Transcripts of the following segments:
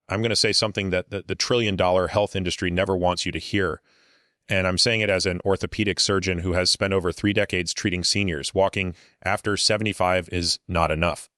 I'm going to say something that the trillion-dollar health industry never wants you to hear. And I'm saying it as an orthopedic surgeon who has spent over 3 decades treating seniors. Walking after 75 is not enough.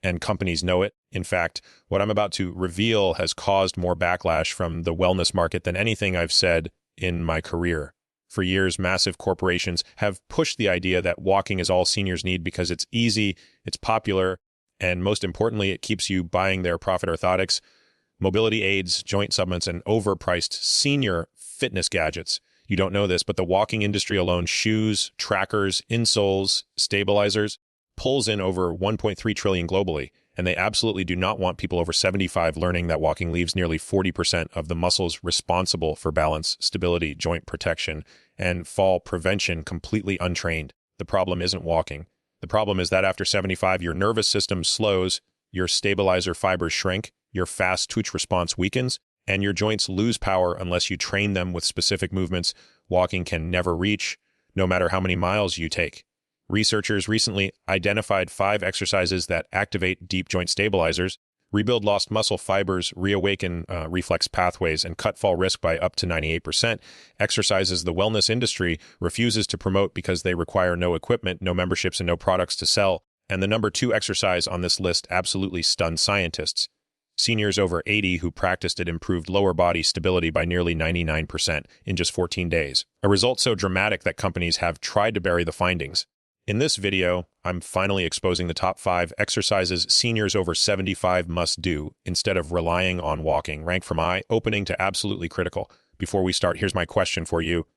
And companies know it. In fact, what I'm about to reveal has caused more backlash from the wellness market than anything I've said in my career. For years, massive corporations have pushed the idea that walking is all seniors need because it's easy, it's popular, and most importantly, it keeps you buying their profit orthotics, mobility aids, joint supplements, and overpriced senior fitness gadgets. You don't know this, but the walking industry alone, shoes, trackers, insoles, stabilizers, pulls in over 1.3 trillion globally. And they absolutely do not want people over 75 learning that walking leaves nearly 40% of the muscles responsible for balance, stability, joint protection, and fall prevention completely untrained. The problem isn't walking. The problem is that after 75, your nervous system slows, your stabilizer fibers shrink, your fast twitch response weakens, and your joints lose power unless you train them with specific movements walking can never reach, no matter how many miles you take. Researchers recently identified 5 exercises that activate deep joint stabilizers, rebuild lost muscle fibers, reawaken reflex pathways, and cut fall risk by up to 98%. Exercises the wellness industry refuses to promote because they require no equipment, no memberships, and no products to sell. And the number 2 exercise on this list absolutely stunned scientists. Seniors over 80 who practiced it improved lower body stability by nearly 99% in just 14 days. A result so dramatic that companies have tried to bury the findings. In this video, I'm finally exposing the top 5 exercises seniors over 75 must do instead of relying on walking, ranked from eye-opening to absolutely critical. Before we start, here's my question for you.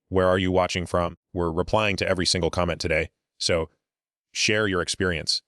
Where are you watching from? We're replying to every single comment today, so share your experience.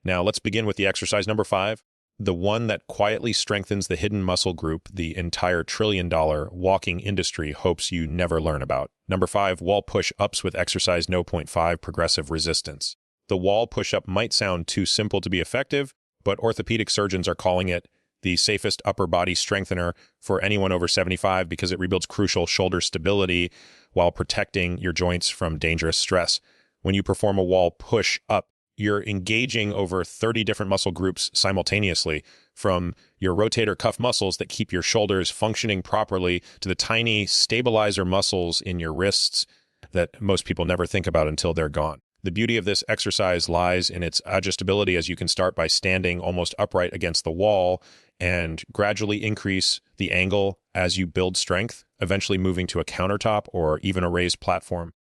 Now, let's begin with the exercise number 5, the one that quietly strengthens the hidden muscle group the entire trillion-dollar walking industry hopes you never learn about. Number 5, wall push-ups with exercise 0.5 progressive resistance. The wall push-up might sound too simple to be effective, but orthopedic surgeons are calling it the safest upper body strengthener for anyone over 75 because it rebuilds crucial shoulder stability while protecting your joints from dangerous stress. When you perform a wall push-up, you're engaging over 30 different muscle groups simultaneously, from your rotator cuff muscles that keep your shoulders functioning properly to the tiny stabilizer muscles in your wrists that most people never think about until they're gone. The beauty of this exercise lies in its adjustability, as you can start by standing almost upright against the wall and gradually increase the angle as you build strength, eventually moving to a countertop or even a raised platform.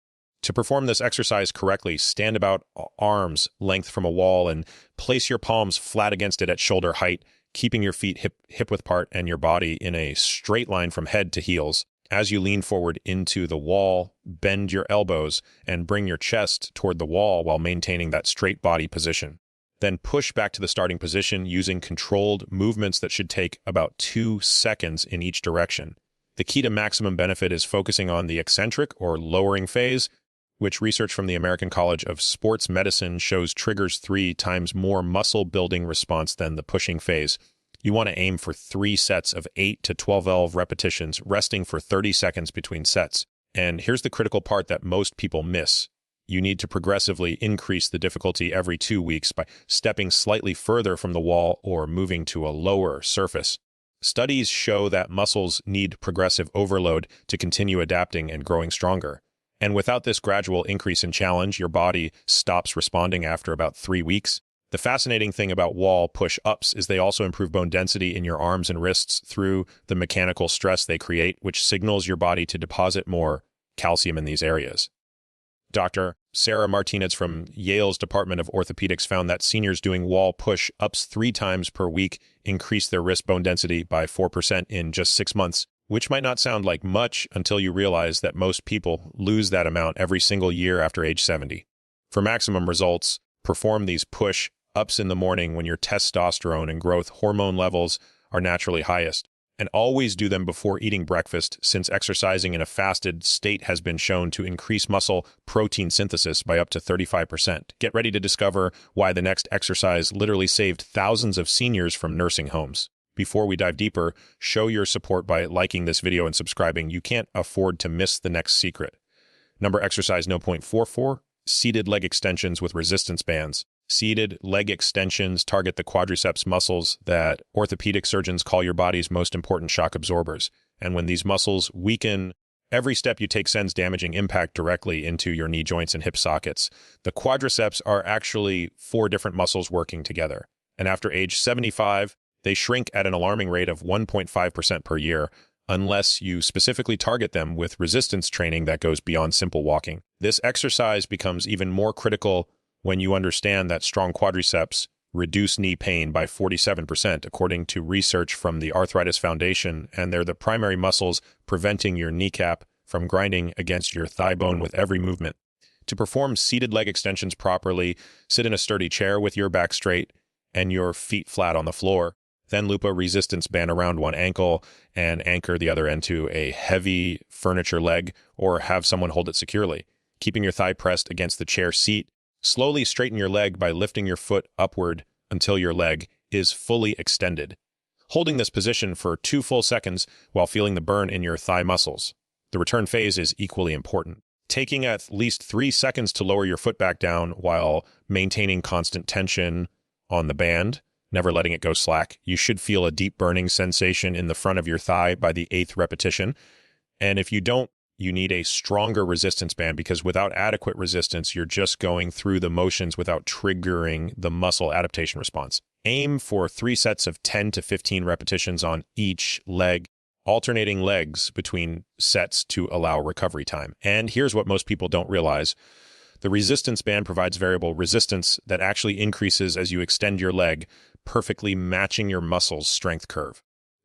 To perform this exercise correctly, stand about arm's length from a wall and place your palms flat against it at shoulder height, keeping your feet hip-width apart and your body in a straight line from head to heels. As you lean forward into the wall, bend your elbows and bring your chest toward the wall while maintaining that straight body position. Then push back to the starting position using controlled movements that should take about 2 seconds in each direction. The key to maximum benefit is focusing on the eccentric or lowering phase, which research from the American College of Sports Medicine shows triggers 3 times more muscle-building response than the pushing phase. You want to aim for 3 sets of 8 to 12 repetitions, resting for 30 seconds between sets. And here's the critical part that most people miss. You need to progressively increase the difficulty every 2 weeks by stepping slightly further from the wall or moving to a lower surface. Studies show that muscles need progressive overload to continue adapting and growing stronger. And without this gradual increase in challenge, your body stops responding after about 3 weeks. The fascinating thing about wall push-ups is they also improve bone density in your arms and wrists through the mechanical stress they create, which signals your body to deposit more calcium in these areas. Dr. Sarah Martinez from Yale's Department of Orthopedics found that seniors doing wall push-ups 3 times per week increased their wrist bone density by 4% in just 6 months, which might not sound like much until you realize that most people lose that amount every single year after age 70. For maximum results, perform these push-ups in the morning when your testosterone and growth hormone levels are naturally highest. And always do them before eating breakfast, since exercising in a fasted state has been shown to increase muscle protein synthesis by up to 35%. Get ready to discover why the next exercise literally saved thousands of seniors from nursing homes. Before we dive deeper, show your support by liking this video and subscribing. You can't afford to miss the next secret. Number exercise 0.44, seated leg extensions with resistance bands. Seated leg extensions target the quadriceps muscles that orthopedic surgeons call your body's most important shock absorbers. And when these muscles weaken, every step you take sends damaging impact directly into your knee joints and hip sockets. The quadriceps are actually four different muscles working together. And after age 75, they shrink at an alarming rate of 1.5% per year, unless you specifically target them with resistance training that goes beyond simple walking. This exercise becomes even more critical when you understand that strong quadriceps reduce knee pain by 47%, according to research from the Arthritis Foundation, and they're the primary muscles preventing your kneecap from grinding against your thigh bone with every movement. To perform seated leg extensions properly, sit in a sturdy chair with your back straight and your feet flat on the floor. Then loop a resistance band around one ankle and anchor the other end to a heavy furniture leg, or have someone hold it securely. Keeping your thigh pressed against the chair seat, slowly straighten your leg by lifting your foot upward until your leg is fully extended. Holding this position for 2 full seconds while feeling the burn in your thigh muscles. The return phase is equally important. Taking at least 3 seconds to lower your foot back down while maintaining constant tension on the band, never letting it go slack. You should feel a deep burning sensation in the front of your thigh by the 8th repetition. And if you don't, you need a stronger resistance band, because without adequate resistance, you're just going through the motions without triggering the muscle adaptation response. Aim for 3 sets of 10 to 15 repetitions on each leg, alternating legs between sets to allow recovery time. And here's what most people don't realize. The resistance band provides variable resistance that actually increases as you extend your leg, perfectly matching your muscle's strength curve.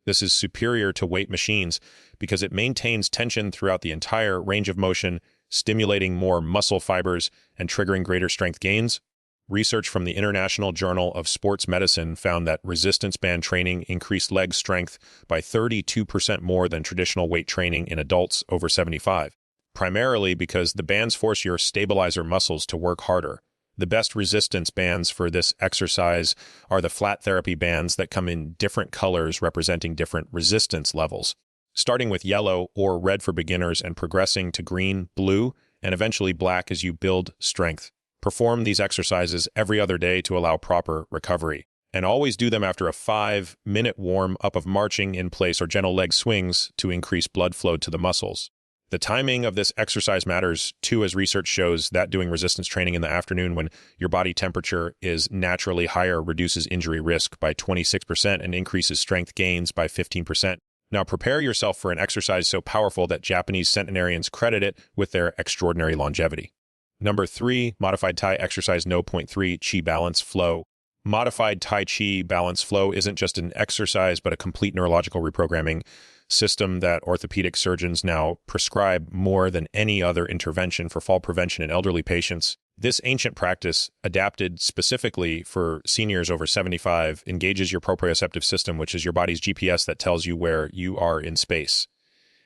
This is superior to weight machines because it maintains tension throughout the entire range of motion, stimulating more muscle fibers and triggering greater strength gains. Research from the International Journal of Sports Medicine found that resistance band training increased leg strength by 32% more than traditional weight training in adults over 75, primarily because the bands force your stabilizer muscles to work harder. The best resistance bands for this exercise are the flat therapy bands that come in different colors representing different resistance levels, starting with yellow or red for beginners and progressing to green, blue, and eventually black as you build strength. Perform these exercises every other day to allow proper recovery, and always do them after a 5-minute warm-up of marching in place or gentle leg swings to increase blood flow to the muscles. The timing of this exercise matters too, as research shows that doing resistance training in the afternoon when your body temperature is naturally higher reduces injury risk by 26% and increases strength gains by 15%. Now prepare yourself for an exercise so powerful that Japanese centenarians credit it with their extraordinary longevity. Number 3, Modified Tai Exercise No. 3, Chi Balance Flow. Modified Tai Chi Balance Flow isn't just an exercise, but a complete neurological reprogramming system that orthopedic surgeons now prescribe more than any other intervention for fall prevention in elderly patients. This ancient practice, adapted specifically for seniors over 75, engages your proprioceptive system, which is your body's GPS that tells you where you are in space.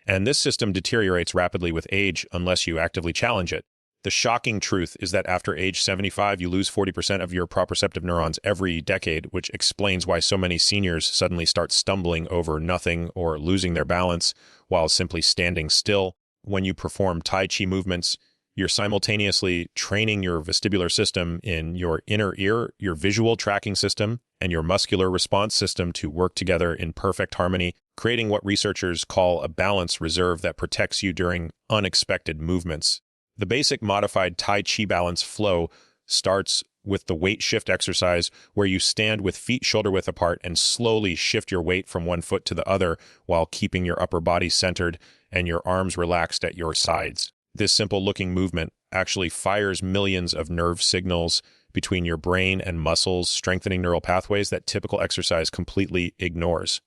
And this system deteriorates rapidly with age unless you actively challenge it. The shocking truth is that after age 75, you lose 40% of your proprioceptive neurons every decade, which explains why so many seniors suddenly start stumbling over nothing or losing their balance while simply standing still. When you perform Tai Chi movements, you're simultaneously training your vestibular system in your inner ear, your visual tracking system, and your muscular response system to work together in perfect harmony, creating what researchers call a balance reserve that protects you during unexpected movements. The basic modified Tai Chi balance flow starts with the weight shift exercise, where you stand with feet shoulder width apart and slowly shift your weight from one foot to the other while keeping your upper body centered and your arms relaxed at your sides. This simple-looking movement actually fires millions of nerve signals between your brain and muscles, strengthening neural pathways that typical exercise completely ignores.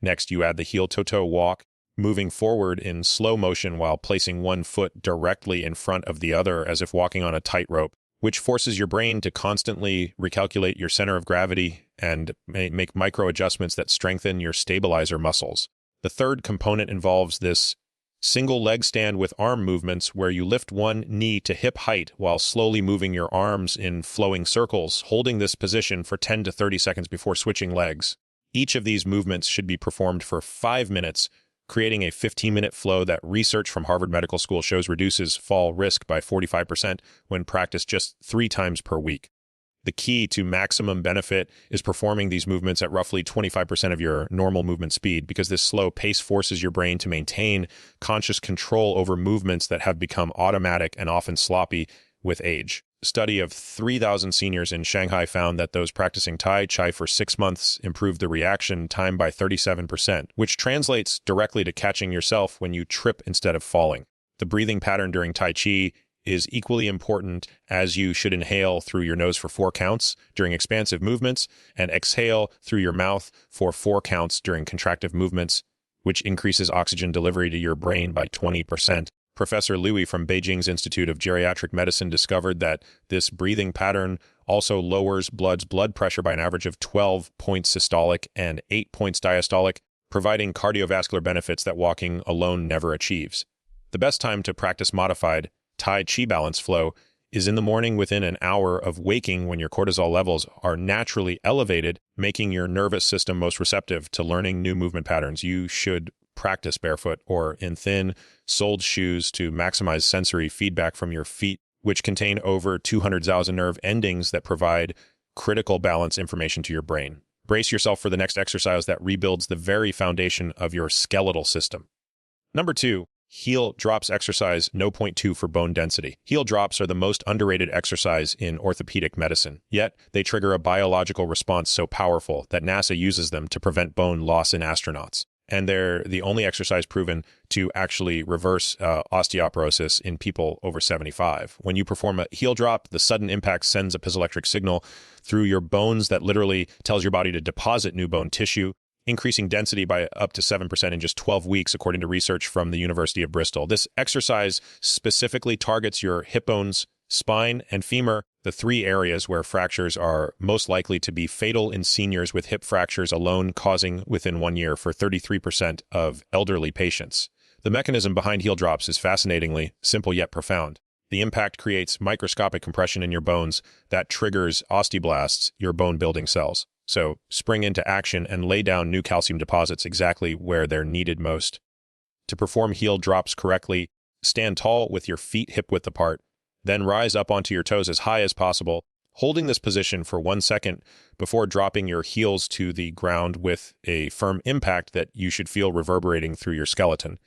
Next, you add the heel-to-toe walk, moving forward in slow motion while placing one foot directly in front of the other as if walking on a tightrope, which forces your brain to constantly recalculate your center of gravity and make micro adjustments that strengthen your stabilizer muscles. The third component involves this single leg stand with arm movements, where you lift one knee to hip height while slowly moving your arms in flowing circles, holding this position for 10 to 30 seconds before switching legs. Each of these movements should be performed for 5 minutes, creating a 15-minute flow that research from Harvard Medical School shows reduces fall risk by 45% when practiced just 3 times per week. The key to maximum benefit is performing these movements at roughly 25% of your normal movement speed, because this slow pace forces your brain to maintain conscious control over movements that have become automatic and often sloppy with age. A study of 3,000 seniors in Shanghai found that those practicing Tai Chi for 6 months improved the reaction time by 37%, which translates directly to catching yourself when you trip instead of falling. The breathing pattern during Tai Chi is equally important, as you should inhale through your nose for 4 counts during expansive movements and exhale through your mouth for 4 counts during contractive movements, which increases oxygen delivery to your brain by 20%. Professor Liu from Beijing's Institute of Geriatric Medicine discovered that this breathing pattern also lowers blood pressure by an average of 12 points systolic and 8 points diastolic, providing cardiovascular benefits that walking alone never achieves. The best time to practice modified Tai Chi balance flow is in the morning within an hour of waking, when your cortisol levels are naturally elevated, making your nervous system most receptive to learning new movement patterns. You should practice barefoot or in thin-soled shoes to maximize sensory feedback from your feet, which contain over 200,000 nerve endings that provide critical balance information to your brain. Brace yourself for the next exercise that rebuilds the very foundation of your skeletal system. Number 2. Heel drops exercise, 0.2 for bone density. Heel drops are the most underrated exercise in orthopedic medicine, yet they trigger a biological response so powerful that NASA uses them to prevent bone loss in astronauts. And they're the only exercise proven to actually reverse osteoporosis in people over 75. When you perform a heel drop, the sudden impact sends a piezoelectric signal through your bones that literally tells your body to deposit new bone tissue, increasing density by up to 7% in just 12 weeks, according to research from the University of Bristol. This exercise specifically targets your hip bones, spine, and femur, the 3 areas where fractures are most likely to be fatal in seniors, with hip fractures alone causing within 1 year for 33% of elderly patients. The mechanism behind heel drops is fascinatingly simple yet profound. The impact creates microscopic compression in your bones that triggers osteoblasts, your bone-building cells. So spring into action and lay down new calcium deposits exactly where they're needed most. To perform heel drops correctly, stand tall with your feet hip-width apart, then rise up onto your toes as high as possible, holding this position for 1 second before dropping your heels to the ground with a firm impact that you should feel reverberating through your skeleton.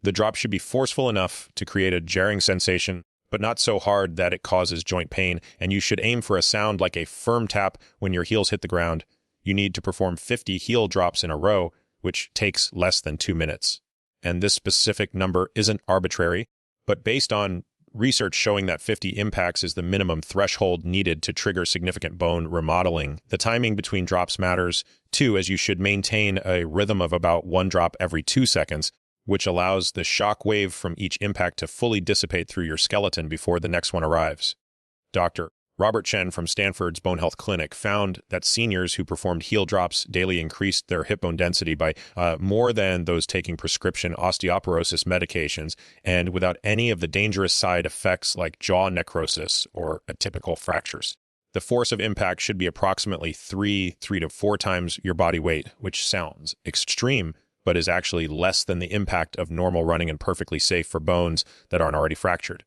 The drop should be forceful enough to create a jarring sensation, but not so hard that it causes joint pain, and you should aim for a sound like a firm tap when your heels hit the ground. You need to perform 50 heel drops in a row, which takes less than 2 minutes. And this specific number isn't arbitrary, but based on research showing that 50 impacts is the minimum threshold needed to trigger significant bone remodeling. The timing between drops matters, too, as you should maintain a rhythm of about 1 drop every 2 seconds, which allows the shock wave from each impact to fully dissipate through your skeleton before the next one arrives. Dr. Robert Chen from Stanford's Bone Health Clinic found that seniors who performed heel drops daily increased their hip bone density by more than those taking prescription osteoporosis medications, and without any of the dangerous side effects like jaw necrosis or atypical fractures. The force of impact should be approximately 3 to 4 times your body weight, which sounds extreme, but is actually less than the impact of normal running and perfectly safe for bones that aren't already fractured.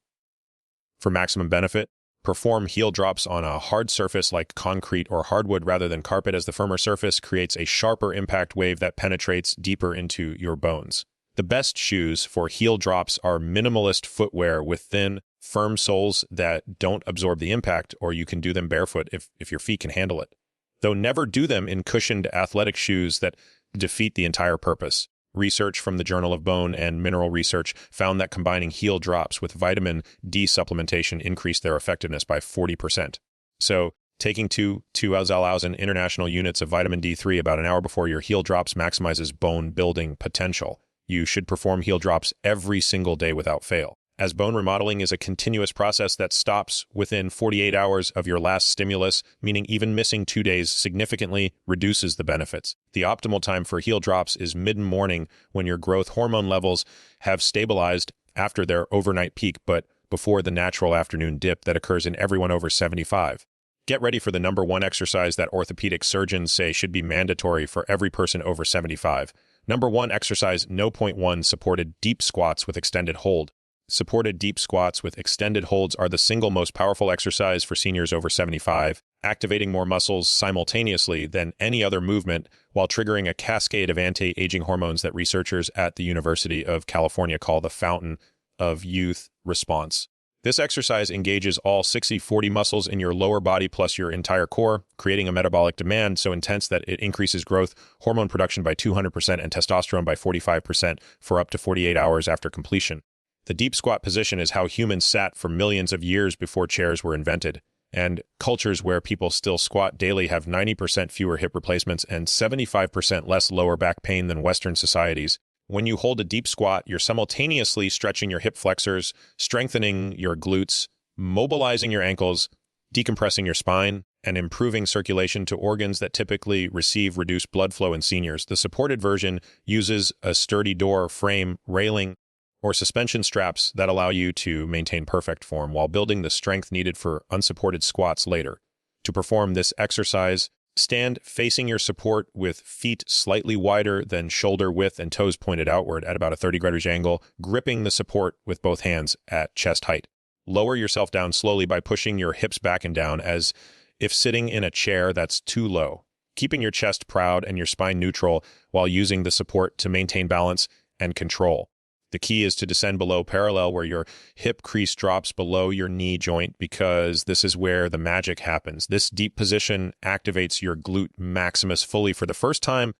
For maximum benefit, perform heel drops on a hard surface like concrete or hardwood rather than carpet, as the firmer surface creates a sharper impact wave that penetrates deeper into your bones. The best shoes for heel drops are minimalist footwear with thin, firm soles that don't absorb the impact, or you can do them barefoot if your feet can handle it. Though never do them in cushioned athletic shoes that defeat the entire purpose. Research from the Journal of Bone and Mineral Research found that combining heel drops with vitamin D supplementation increased their effectiveness by 40%. So, taking 2,000 international units of vitamin D3 about an hour before your heel drops maximizes bone building potential. You should perform heel drops every single day without fail, as bone remodeling is a continuous process that stops within 48 hours of your last stimulus, meaning even missing 2 days significantly reduces the benefits. The optimal time for heel drops is mid-morning, when your growth hormone levels have stabilized after their overnight peak, but before the natural afternoon dip that occurs in everyone over 75. Get ready for the number 1 exercise that orthopedic surgeons say should be mandatory for every person over 75. Number 1 exercise, 0.1 supported deep squats with extended hold. Supported deep squats with extended holds are the single most powerful exercise for seniors over 75, activating more muscles simultaneously than any other movement while triggering a cascade of anti-aging hormones that researchers at the University of California call the fountain of youth response. This exercise engages all 60-40 muscles in your lower body plus your entire core, creating a metabolic demand so intense that it increases growth hormone production by 200% and testosterone by 45% for up to 48 hours after completion. The deep squat position is how humans sat for millions of years before chairs were invented, and cultures where people still squat daily have 90% fewer hip replacements and 75% less lower back pain than Western societies. When you hold a deep squat, you're simultaneously stretching your hip flexors, strengthening your glutes, mobilizing your ankles, decompressing your spine, and improving circulation to organs that typically receive reduced blood flow in seniors. The supported version uses a sturdy door, frame, railing, or suspension straps that allow you to maintain perfect form while building the strength needed for unsupported squats later. To perform this exercise, stand facing your support with feet slightly wider than shoulder width and toes pointed outward at about a 30-degree angle, gripping the support with both hands at chest height. Lower yourself down slowly by pushing your hips back and down as if sitting in a chair that's too low, keeping your chest proud and your spine neutral while using the support to maintain balance and control. The key is to descend below parallel where your hip crease drops below your knee joint because this is where the magic happens. This deep position activates your glute maximus fully for the first time.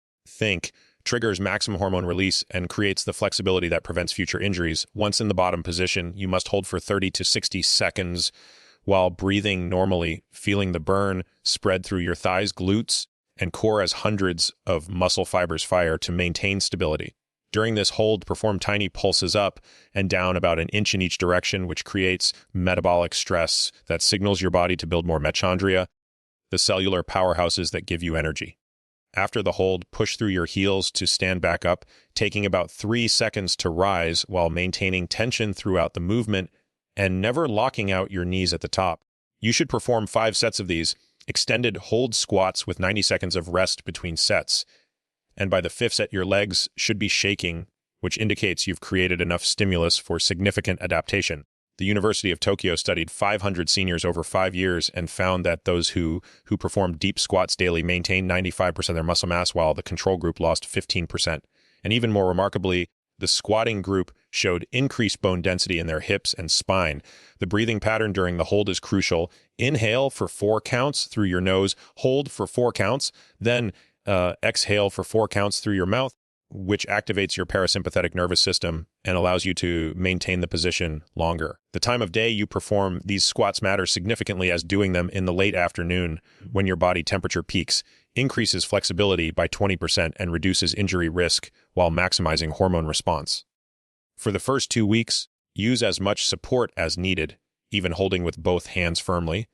Triggers maximum hormone release and creates the flexibility that prevents future injuries. Once in the bottom position, you must hold for 30 to 60 seconds while breathing normally, feeling the burn spread through your thighs, glutes, and core as hundreds of muscle fibers fire to maintain stability. During this hold, perform tiny pulses up and down about an inch in each direction, which creates metabolic stress that signals your body to build more mitochondria, the cellular powerhouses that give you energy. After the hold, push through your heels to stand back up, taking about 3 seconds to rise while maintaining tension throughout the movement and never locking out your knees at the top. You should perform 5 sets of these extended hold squats with 90 seconds of rest between sets. And by the 5th set, your legs should be shaking, which indicates you've created enough stimulus for significant adaptation. The University of Tokyo studied 500 seniors over 5 years and found that those who performed deep squats daily maintained 95% of their muscle mass, while the control group lost 15%. And even more remarkably, the squatting group showed increased bone density in their hips and spine. The breathing pattern during the hold is crucial. Inhale for 4 counts through your nose, hold for 4 counts, then exhale for 4 counts through your mouth, which activates your parasympathetic nervous system and allows you to maintain the position longer. The time of day you perform these squats matters significantly, as doing them in the late afternoon when your body temperature peaks increases flexibility by 20% and reduces injury risk while maximizing hormone response. For the first 2 weeks, use as much support as needed, even holding with both hands firmly.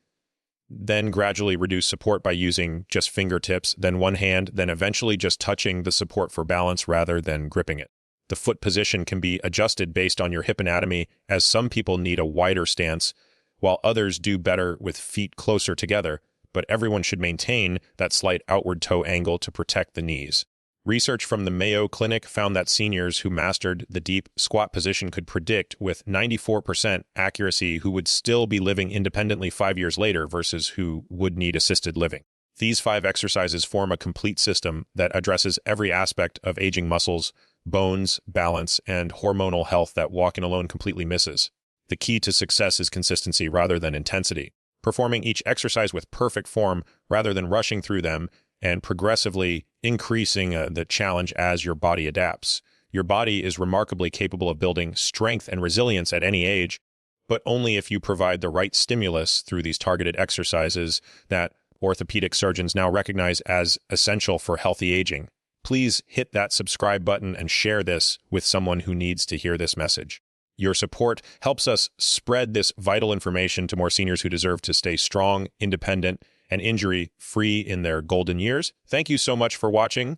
Then gradually reduce support by using just fingertips, then one hand, then eventually just touching the support for balance rather than gripping it. The foot position can be adjusted based on your hip anatomy, as some people need a wider stance, while others do better with feet closer together, but everyone should maintain that slight outward toe angle to protect the knees. Research from the Mayo Clinic found that seniors who mastered the deep squat position could predict with 94% accuracy who would still be living independently 5 years later versus who would need assisted living. These 5 exercises form a complete system that addresses every aspect of aging muscles, bones, balance, and hormonal health that walking alone completely misses. The key to success is consistency rather than intensity. Performing each exercise with perfect form rather than rushing through them, and progressively increasing the challenge as your body adapts. Your body is remarkably capable of building strength and resilience at any age, but only if you provide the right stimulus through these targeted exercises that orthopedic surgeons now recognize as essential for healthy aging. Please hit that subscribe button and share this with someone who needs to hear this message. Your support helps us spread this vital information to more seniors who deserve to stay strong, independent, and injury-free in their golden years. Thank you so much for watching.